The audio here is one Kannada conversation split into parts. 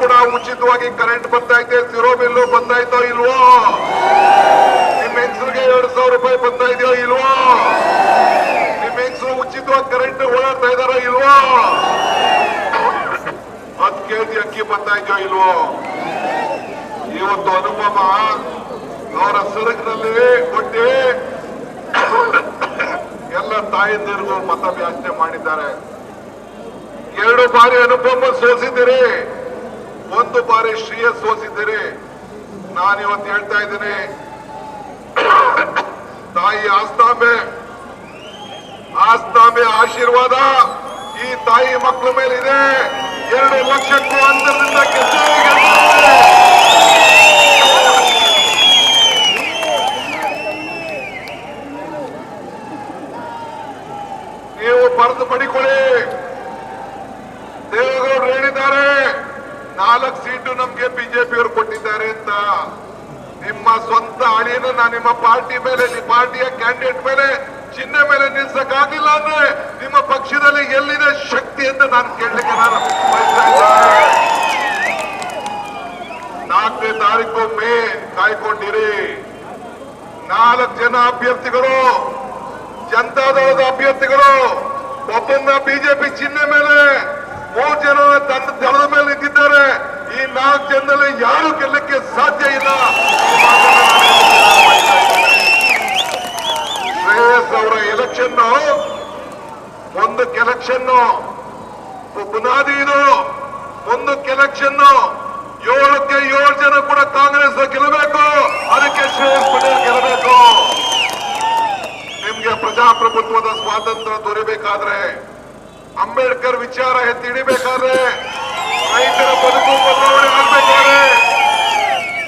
ಕೂಡ ಉಚಿತವಾಗಿ ಕರೆಂಟ್ ಬರ್ತಾ ಇದೆ, ಝೀರೋ ಬಿಲ್ಲು ಬಂದಾಯ್ತೋ ಇಲ್ವೋ? ನಿಮ್ಮ ಹೆಂಗಸರಿಗೆ 2,000 ರೂಪಾಯಿ ಬರ್ತಾ ಇದೆಯೋ ಇಲ್ವೋ? ನಿಮ್ಮ ಹೆಂಗಸರು ಉಚಿತವಾಗಿ ಕರೆಂಟ್ ಓಡಾಡ್ತಾ ಇದಾರೋ ಇಲ್ವೋ? 10 kg ಅಕ್ಕಿ ಬರ್ತಾ ಇದೆಯೋ ಇಲ್ವೋ? ಇವತ್ತು ಅನುಪಮ ಅವರ ಸರಕಿನಲ್ಲಿ ಕೊಟ್ಟಿ ಎಲ್ಲ ತಾಯಂದಿರಿಗೂ ಮತಯಾಚನೆ ಮಾಡಿದ್ದಾರೆ. 2 ಬಾರಿ ಅನುಪಮ ಸೋಸಿದ್ದೀರಿ, 1 ಬಾರಿ ಶ್ರೇಯಸ್ ಸೋಸಿದ್ದೀರಿ. ನಾನಿವತ್ತು ಹೇಳ್ತಾ ಇದ್ದೀನಿ, ತಾಯಿ ಆಸ್ತಾಂಬೆ ಆಶೀರ್ವಾದ ಈ ತಾಯಿ ಮಕ್ಕಳ ಮೇಲಿದೆ. 2 ಲಕ್ಷಕ್ಕೂ ಅಂತರದಿಂದ ನೀವು ಬರೆದು ಪಡಿಕೊಳ್ಳಿ. ದೇವೇಗೌಡರು ಹೇಳಿದ್ದಾರೆ 4 ಸೀಟು ನಮ್ಗೆ ಬಿಜೆಪಿಯವರು ಕೊಟ್ಟಿದ್ದಾರೆ ಅಂತ. ನಿಮ್ಮ ಸ್ವಂತ ಅಳಿಯನ್ನು ನಾನು ನಿಮ್ಮ ಪಾರ್ಟಿ ಮೇಲೆ, ನಿಮ್ಮ ಪಾರ್ಟಿಯ ಕ್ಯಾಂಡಿಡೇಟ್ ಮೇಲೆ, ಚಿಹ್ನೆ ಮೇಲೆ ನಿಲ್ಸಕ್ಕಾಗಿಲ್ಲ ಅಂದ್ರೆ ನಿಮ್ಮ ಪಕ್ಷದಲ್ಲಿ ಎಲ್ಲಿದೆ ಶಕ್ತಿ ಅಂತ ನಾನು ಕೇಳಲಿಕ್ಕೆ ನಾನು ಬಯಸ್ತಾ ಇದ್ದೇನೆ. 4ನೇ ತಾರೀಕು ಮೇ ಕಾಯ್ಕೊಂಡಿರಿ. 4 ಜನ ಅಭ್ಯರ್ಥಿಗಳು, ಜನತಾದಳದ ಅಭ್ಯರ್ಥಿಗಳು, ಒಬ್ಬನ್ನ ಬಿಜೆಪಿ ಚಿಹ್ನೆ ಮೇಲೆ, 3 ಜನ ತನ್ನ ದಳದ ಮೇಲೆ ನಿಂತಿದ್ದಾರೆ. ಈ 4 ಜನದಲ್ಲಿ ಯಾರು ಗೆಲ್ಲಕ್ಕೆ ಸಾಧ್ಯ ಇಲ್ಲ. ಶ್ರೇಯಸ್ ಅವರ ಎಲೆಕ್ಷನ್ ಒಂದಕ್ಕೆ ಎಲೆಕ್ಷನ್ ಬುನಾದಿ, ಇದು ಒಂದಕ್ಕೆ ಎಲೆಕ್ಷನ್. 7ಕ್ಕೆ 7 ಜನ ಕೂಡ ಕಾಂಗ್ರೆಸ್ ಗೆಲ್ಲಬೇಕು. ಅದಕ್ಕೆ ಶ್ರೇಯಸ್ ಪಟೇಲ್ ಗೆಲ್ಲಬೇಕು. ನಿಮ್ಗೆ ಪ್ರಜಾಪ್ರಭುತ್ವದ ಸ್ವಾತಂತ್ರ್ಯ ದೊರೆಯಬೇಕಾದ್ರೆ, ಅಂಬೇಡ್ಕರ್ ವಿಚಾರ ಎತ್ತಿ ಹಿಡಿಬೇಕಾದ್ರೆ, ರೈತರ ಬದುಕು ಬದಲಾವಣೆ ಆಗಬೇಕಾದ್ರೆ,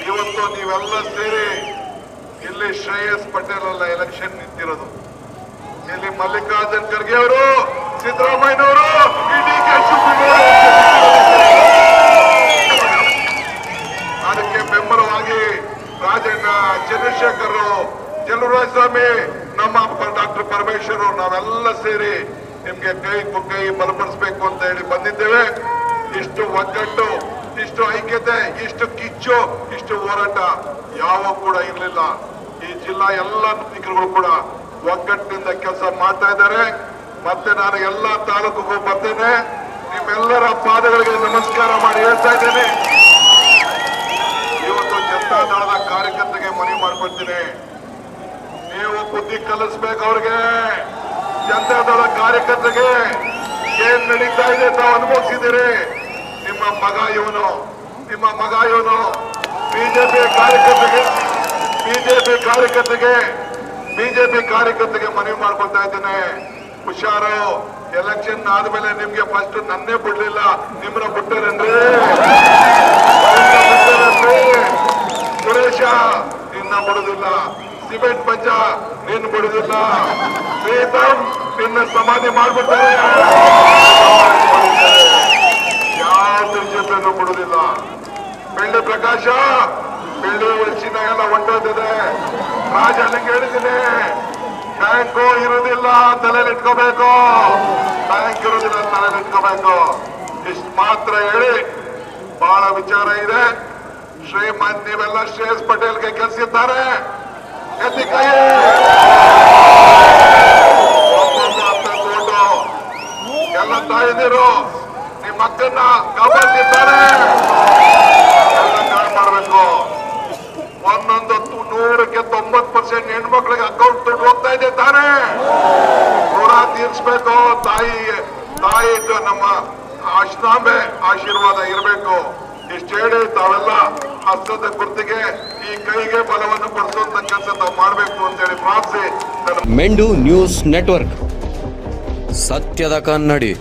ಇವತ್ತು ನೀವೆಲ್ಲ ಸೇರಿ ಇಲ್ಲಿ ಶ್ರೇಯಸ್ ಪಟೇಲ್ ಅಲ್ಲ ಎಲೆಕ್ಷನ್ ನಿಂತಿರೋದು. ಇಲ್ಲಿ ಮಲ್ಲಿಕಾರ್ಜುನ್ ಖರ್ಗೆ ಅವರು, ಸಿದ್ದರಾಮಯ್ಯನವರು, ಡಿಕೆ ಶಿವಕುಮಾರ್ ಅದಕ್ಕೆ ಬೆಂಬಲವಾಗಿ ರಾಜಣ್ಣ, ಚಂದ್ರಶೇಖರ್, ಸ್ವಾಮಿ, ನಮ್ಮ ಡಾಕ್ಟರ್ ಪರಮೇಶ್ವರ್, ನಾವೆಲ್ಲ ಸೇರಿ ನಿಮ್ಗೆ ಕೈ ಬಲಪಡಿಸಬೇಕು ಅಂತ ಹೇಳಿ ಬಂದಿದ್ದೇವೆ. ಇಷ್ಟು ಒಗ್ಗಟ್ಟು, ಇಷ್ಟು ಐಕ್ಯತೆ, ಇಷ್ಟು ಕಿಚ್ಚು, ಇಷ್ಟು ಹೋರಾಟ ಯಾವ ಕೂಡ ಇರಲಿಲ್ಲ. ಈ ಜಿಲ್ಲಾ ಎಲ್ಲ ನಾಯಕರುಗಳು ಕೂಡ ಒಗ್ಗಟ್ಟಿನಿಂದ ಕೆಲಸ ಮಾಡ್ತಾ ಇದ್ದಾರೆ. ಮತ್ತೆ ನಾನು ಎಲ್ಲ ತಾಲೂಕಿಗೂ ಬರ್ತೇನೆ. ನಿಮ್ಮೆಲ್ಲರ ಪಾದಗಳಿಗೆ ನಮಸ್ಕಾರ ಮಾಡಿ ಹೇಳ್ತಾ ಇದ್ದೇನೆ. ಇವತ್ತು ಜನತಾದಳದ ಕಾರ್ಯಕರ್ತರಿಗೆ ಮನವಿ ಮಾಡ್ಕೊಳ್ತೀನಿ, ನೀವು ಬುದ್ಧಿ ಕಲಿಸ್ಬೇಕು ಅವ್ರಿಗೆ. ಜನತಾದಳ ಕಾರ್ಯಕರ್ತರಿಗೆ ಏನ್ ನಡೀತಾ ಇದೆ ತಾವು ಅನುಭವಿಸಿದ್ದೀರಿ. ನಿಮ್ಮ ಮಗ ಇವನು ಬಿಜೆಪಿ ಕಾರ್ಯಕರ್ತರಿಗೆ ಮನವಿ ಮಾಡ್ಕೊಳ್ತಾ ಇದ್ದೇನೆ. ಹುಷಾರು, ಎಲೆಕ್ಷನ್ ಆದ್ಮೇಲೆ ನಿಮ್ಗೆ ಫಸ್ಟ್ ನನ್ನೇ ಬಿಡ್ಲಿಲ್ಲ, ನಿಮ್ಮನ್ನ ಬಿಟ್ಟರೇನ್ರಿ? ಸುರೇಶ ನಿನ್ನ ಬಿಡುದಿಲ್ಲ, ಸಿಮೆಂಟ್ ಪಂಚ ನಿನ್ನ ಬಿಡುದಿಲ್ಲ, ಪ್ರೀತಮ್ ನಿನ್ನ ಸಮಾಧಿ ಮಾಡ್ಬಿಡ್ತಾರೆ. ಯಾವ ಬಿಜೆಪಿಯನ್ನು ಬಿಡುದಿಲ್ಲ. ಬೆಳ್ಳಿ ಪ್ರಕಾಶ, ಬೆಳ್ಳಿ ಚಿನ್ನ ಎಲ್ಲ ಹೊಂಟೋದಿದೆ. ರಾಜ ಅಲ್ಲಿಗೆ ಹೇಳಿದ್ದೀನಿ, ಬ್ಯಾಂಕು ಇರುವುದಿಲ್ಲ, ತಲೆಯಲ್ಲಿ ಇಟ್ಕೋಬೇಕು. ಬ್ಯಾಂಕ್ ಇರುವುದಿಲ್ಲ, ತಲೆಯಲ್ಲಿ ಇಟ್ಕೋಬೇಕು. ಇಷ್ಟು ಮಾತ್ರ ಹೇಳಿ, ಬಹಳ ವಿಚಾರ ಇದೆ. ಶ್ರೀಮಂತ್ ನೀವೆಲ್ಲ ಶ್ರೇಯಸ್ ಪಟೇಲ್ಗೆ ಕೆಲಸಿದ್ದಾರೆ. ಎತ್ತಿ ಕೈ ಎಲ್ಲ ತಾಯಿದಿರು ನಿಮ್ಮ ಮಕ್ಕಳನ್ನ ಕಾಪಾಡ್ತಿದ್ದಾರೆ. ಎಲ್ಲ ಮಾಡಬೇಕು. 100ಕ್ಕೆ 90% ಹೆಣ್ಮಕ್ಳಿಗೆ ಅಕೌಂಟ್ ದುಡ್ಡು ಹೋಗ್ತಾ ಇದೆ ತಾನೇ. ಋಣ ತೀರ್ಸ್ಬೇಕು. ತಾಯಿ ನಮ್ಮ ಆಸ್ತಾಂಬೆ ಆಶೀರ್ವಾದ ಇರಬೇಕು. ಇಷ್ಟು ಹೇಳಿ ತಾವೆಲ್ಲ ಹಸ್ತದ ಗುರ್ತಿಗೆ ಈ ಕೈಗೆ ಬಲವನ್ನು ಪಡಿಸುವಂತ ಕೆಲಸ ತಾವು ಮಾಡಬೇಕು ಅಂತ ಹೇಳಿ ಪ್ರಾರ್ಥಿಸಿ. ಮೆಂಡು ನ್ಯೂಸ್ ನೆಟ್ವರ್ಕ್, ಸತ್ಯದ ಕನ್ನಡಿ.